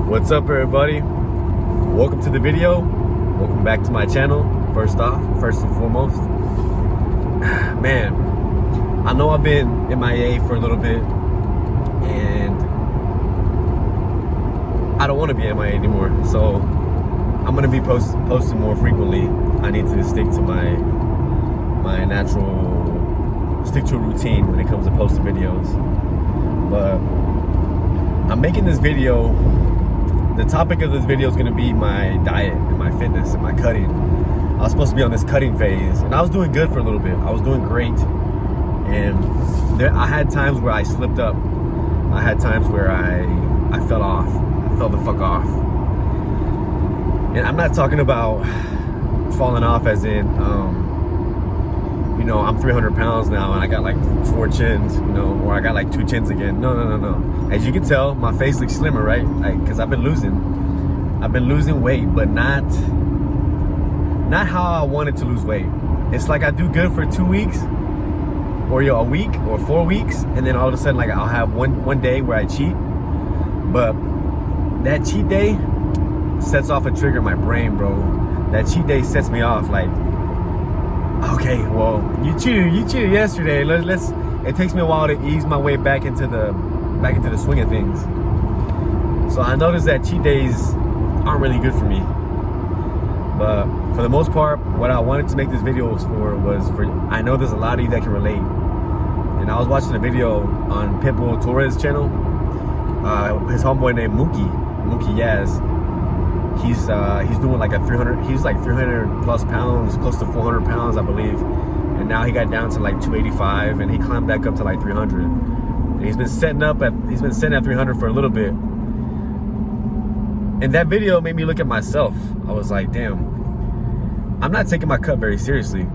What's up, everybody? Welcome to the video. Welcome back to my channel. First and foremost, man, I know I've been MIA for a little bit, and I don't want to be MIA anymore. So I'm gonna be posting more frequently. I need to stick to my stick to a routine when it comes to posting videos. But I'm making this video. The topic of this video is going to be my diet and my fitness and my cutting. I was supposed to be on this cutting phase, and I was doing good for a little bit. I was doing great, and I had times where I slipped up. I had times where I fell off. I fell the fuck off. And I'm not talking about falling off as in, I'm 300 pounds now and I got like 4 chins, or I got like 2 chins again. No. As you can tell, my face looks slimmer, right? Because I've been losing weight, but not how I wanted to lose weight. It's like I do good for 2 weeks, or a week, or 4 weeks, and then all of a sudden, like I'll have one day where I cheat, but that cheat day sets off a trigger in my brain, bro. That cheat day sets me off, like, okay, well, you cheated yesterday. It takes me a while to ease my way back into the swing of things. So I noticed that cheat days aren't really good for me. But for the most part, what I wanted to make this video was for I know there's a lot of you that can relate. And I was watching a video on Pitbull Torres channel. His homeboy named Mookie Yaz. He's doing like he's like 300 plus pounds, close to 400 pounds, I believe. And now he got down to like 285, and he climbed back up to like 300. And he's been setting at 300 for a little bit. And that video made me look at myself. I was like, damn, I'm not taking my cut very seriously.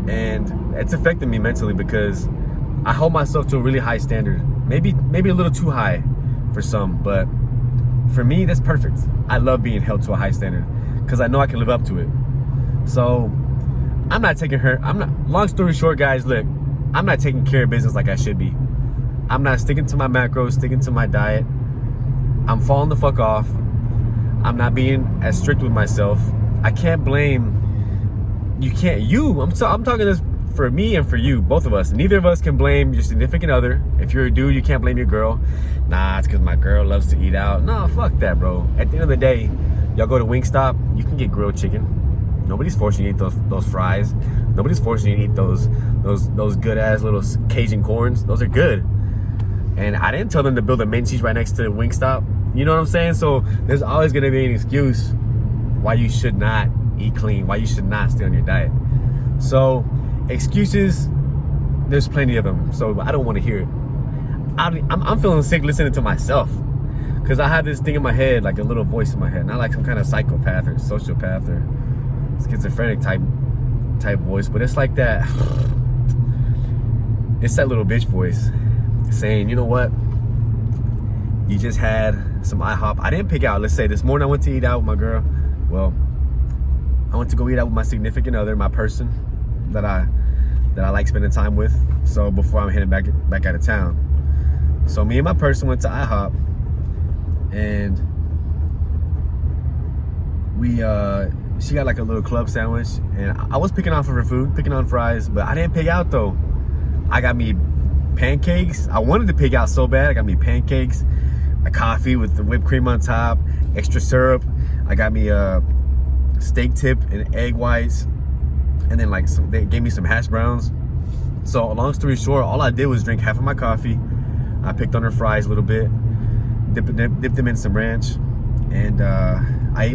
And it's affecting me mentally because I hold myself to a really high standard. Maybe a little too high for some, but for me, that's perfect. I love being held to a high standard because I know I can live up to it. So I'm not taking long story short, guys, look, I'm not taking care of business like I should be. I'm not sticking to my macros, sticking to my diet. I'm falling the fuck off. I'm not being as strict with myself. I can't blame, I'm talking this for me and for you, both of us. Neither of us can blame your significant other. If you're a dude, you can't blame your girl. Nah, it's because my girl loves to eat out. No, fuck that, bro. At the end of the day, y'all go to Wingstop, you can get grilled chicken. Nobody's forcing you to eat those fries. Nobody's forcing you to eat those good ass little Cajun corns. Those are good. And I didn't tell them to build a Menchie's right next to Wingstop. You know what I'm saying? So there's always gonna be an excuse why you should not eat clean, why you should not stay on your diet. So excuses, there's plenty of them. So I don't want to hear it. I'm feeling sick listening to myself because I have this thing in my head, like a little voice in my head, not like some kind of psychopath or sociopath or schizophrenic type voice, but it's like that. It's that little bitch voice saying, you know what? You just had some IHOP. I didn't pick out. Let's say this morning I went to eat out with my girl. Well, I went to go eat out with my significant other, my person that I like spending time with. So before I'm heading back out of town. So me and my person went to IHOP, and she got like a little club sandwich, and I was picking on fries, but I didn't pick out though. I got me pancakes. I wanted to pick out so bad. I got me pancakes, a coffee with the whipped cream on top, extra syrup. I got me a steak tip and egg whites, and then they gave me some hash browns. So long story short, all I did was drink half of my coffee. I picked on her fries a little bit, dipped them in some ranch, and I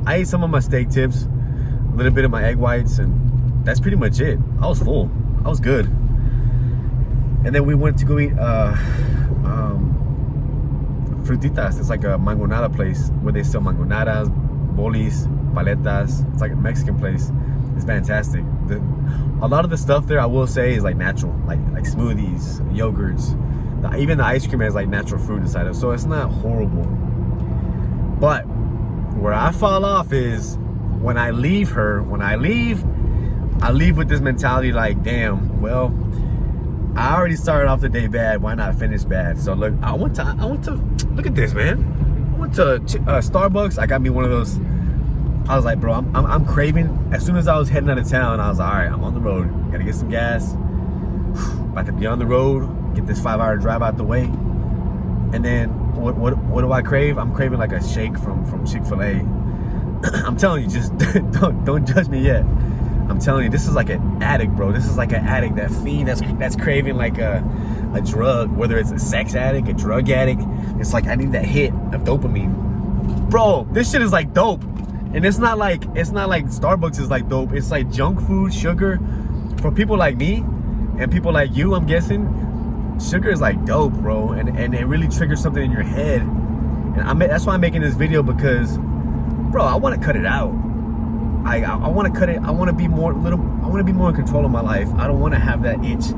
ate some of my steak tips, a little bit of my egg whites, and that's pretty much it. I was full. I was good. And then we went to go eat Frutitas. It's like a mangonada place where they sell mangonadas, bolis, paletas. It's like a Mexican place. It's fantastic. A lot of the stuff there, I will say, is like natural, like smoothies, yogurts. Even the ice cream has like natural fruit inside of it, so it's not horrible. But where I fall off is when I leave, I leave with this mentality like, damn, well, I already started off the day bad. Why not finish bad? So look, I went to look at this, man. I went to Starbucks. I got me one of those. I was like, bro, I'm craving. As soon as I was heading out of town, I was like, all right, I'm on the road. Gotta get some gas. About to be on the road. Get this 5-hour drive out the way. And then what do I crave? I'm craving like a shake from Chick-fil-A. I'm telling you, just don't judge me yet. I'm telling you, this is like an addict, bro. This is like an addict, that fiend that's craving like a drug, whether it's a sex addict, a drug addict. It's like, I need that hit of dopamine. Bro, this shit is like dope. And it's not like Starbucks is like dope. It's like junk food, sugar. For people like me and people like you, I'm guessing, sugar is like dope, bro. And it really triggers something in your head. And that's why I'm making this video, because, bro, I want to cut it out. I want to cut it. I want to be more in control of my life. I don't want to have that itch.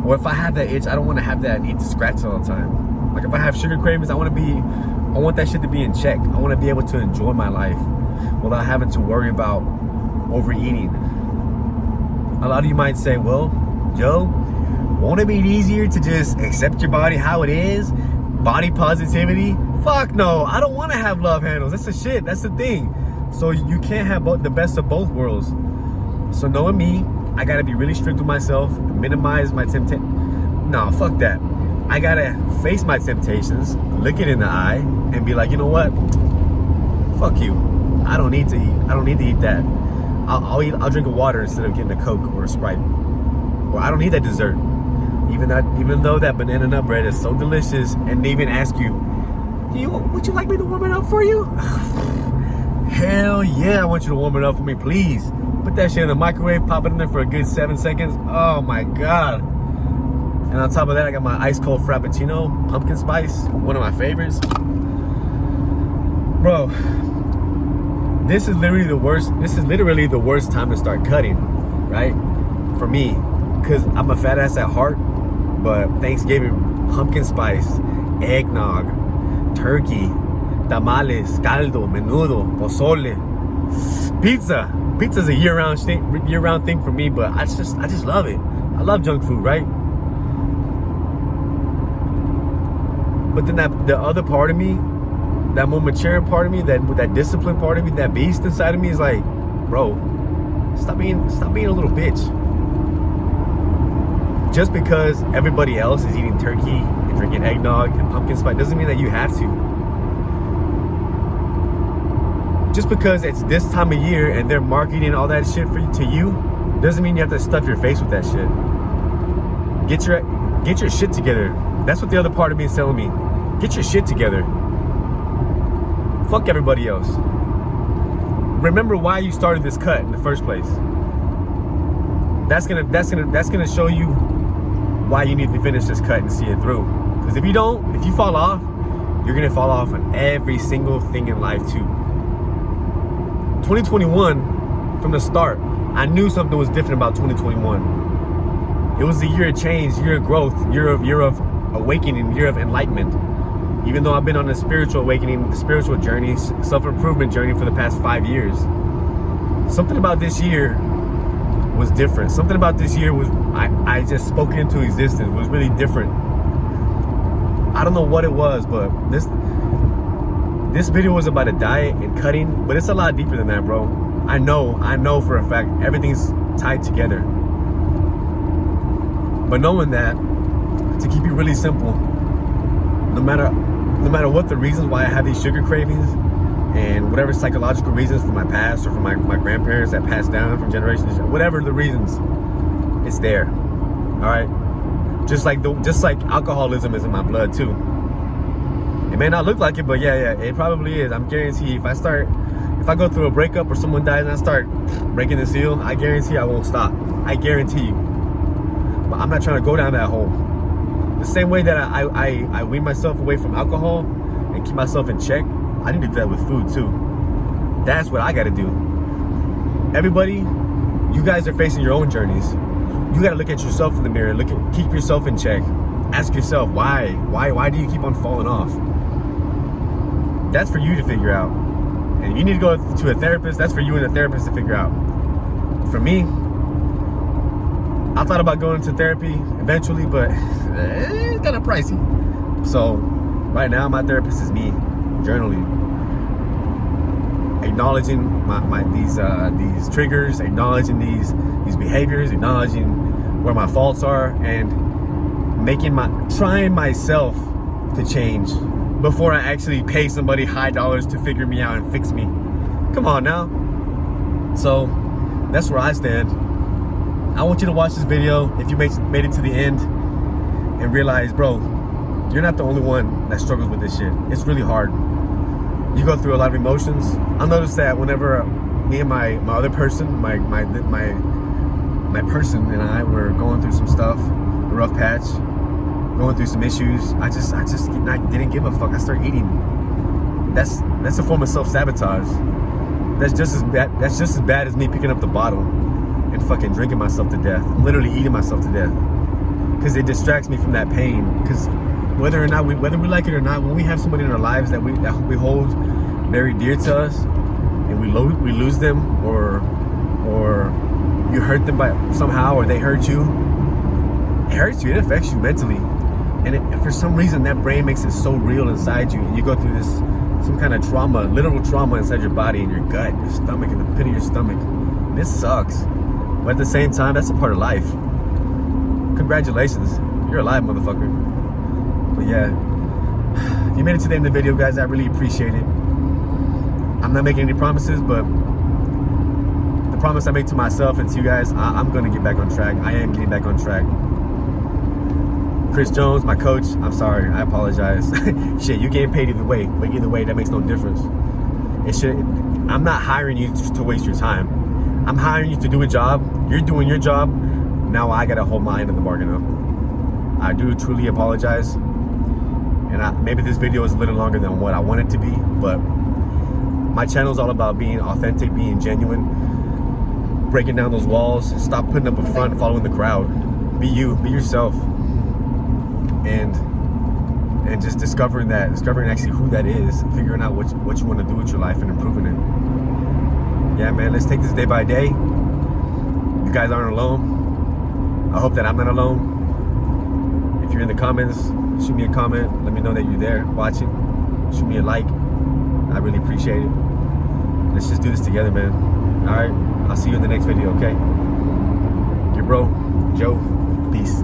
Or if I have that itch, I don't want to have that need to scratch all the time. Like if I have sugar cravings, I want that shit to be in check. I want to be able to enjoy my life without having to worry about overeating. A lot of you might say, well, Joe, won't it be easier to just accept your body how it is? Body positivity? Fuck no, I don't want to have love handles. That's the shit, that's the thing. So you can't have the best of both worlds. So knowing me, I gotta be really strict with myself, minimize my temptation. No, fuck that. I gotta face my temptations, look it in the eye, and be like, you know what? Fuck you. I don't need to eat that. I'll drink a water instead of getting a Coke or a Sprite. Or I don't need that dessert. Even though that banana nut bread is so delicious, and they even ask you, would you like me to warm it up for you? Hell yeah, I want you to warm it up for me, please. Put that shit in the microwave, pop it in there for a good 7 seconds. Oh my God. And on top of that, I got my ice cold Frappuccino, pumpkin spice, one of my favorites. Bro, this is literally the worst time to start cutting, right? For me, because I'm a fat ass at heart, but Thanksgiving, pumpkin spice, eggnog, turkey, tamales, caldo, menudo, pozole, pizza. Pizza's a year-round thing for me, but I just love it. I love junk food, right? But then the other part of me, that more mature part of me, that disciplined part of me, that beast inside of me is like, bro, stop being a little bitch. Just because everybody else is eating turkey and drinking eggnog and pumpkin spice doesn't mean that you have to. Just because it's this time of year and they're marketing all that shit to you, doesn't mean you have to stuff your face with that shit. Get your shit together. That's what the other part of me is telling me. Get your shit together. Fuck everybody else. Remember why you started this cut in the first place. That's gonna show you why you need to finish this cut and see it through. Because if you fall off, you're gonna fall off on every single thing in life too. 2021, from the start, I knew something was different about 2021. It was a year of change, year of growth, year of awakening, year of enlightenment. Even though I've been on a spiritual awakening, the spiritual journey, self-improvement journey for the past 5 years, something about this year was different. Something about this year was, I just spoke it into existence, was really different. I don't know what it was, but this video was about a diet and cutting, but it's a lot deeper than that, bro. I know for a fact everything's tied together. But knowing that, to keep it really simple, no matter what the reasons why I have these sugar cravings and whatever psychological reasons from my past or from my grandparents that passed down from generations, whatever the reasons, it's there. All right, just like alcoholism is in my blood too. It may not look like it, but yeah, it probably is. I'm guarantee if I go through a breakup or someone dies and I start breaking the seal, I guarantee I won't stop. I guarantee you. But I'm not trying to go down that hole. The same way that I wean myself away from alcohol and keep myself in check, I need to do that with food too. That's what I gotta do. Everybody, you guys are facing your own journeys. You gotta look at yourself in the mirror, keep yourself in check. Ask yourself, why do you keep on falling off? That's for you to figure out. And if you need to go to a therapist, that's for you and a therapist to figure out. For me, I thought about going to therapy eventually, but it's kind of pricey. So right now, my therapist is me. journaling, acknowledging these triggers, acknowledging these behaviors, acknowledging where my faults are, and trying myself to change before I actually pay somebody high dollars to figure me out and fix me. Come on now. So that's where I stand. I want you to watch this video if you made it to the end and realize, bro, you're not the only one that struggles with this shit. It's really hard. You go through a lot of emotions. I noticed that whenever me and my other person, my person and I were going through some stuff, a rough patch, going through some issues, I just didn't give a fuck. I started eating. That's a form of self-sabotage. That's just as bad as me picking up the bottle and fucking drinking myself to death. I'm literally eating myself to death because it distracts me from that pain. Because whether we like it or not, when we have somebody in our lives that we hold very dear to us, and we lose them, or you hurt them by somehow, or they hurt you, it hurts you. It affects you mentally, and for some reason that brain makes it so real inside you, and you go through some kind of trauma, literal trauma inside your body, in your gut, your stomach, in the pit of your stomach. And it sucks. But at the same time, that's a part of life. Congratulations. You're alive, motherfucker. But yeah, if you made it to the end of the video, guys, I really appreciate it. I'm not making any promises, but the promise I make to myself and to you guys, I'm going to get back on track. I am getting back on track. Chris Jones, my coach, I'm sorry, I apologize. Shit, you getting paid either way, but either way, that makes no difference. I'm not hiring you to waste your time. I'm hiring you to do a job. You're doing your job. Now I gotta hold my end of the bargain up. I do truly apologize. And maybe this video is a little longer than what I want it to be, but my channel is all about being authentic, being genuine, breaking down those walls, stop putting up a front and following the crowd. Be you, be yourself. And just discovering actually who that is, figuring out what you want to do with your life and improving it. Yeah, man, let's take this day by day. You guys aren't alone. I hope that I'm not alone. If you're in the comments, shoot me a comment. Let me know that you're there watching. Shoot me a like. I really appreciate it. Let's just do this together, man. All right, I'll see you in the next video, okay? Your bro, Joe. Peace.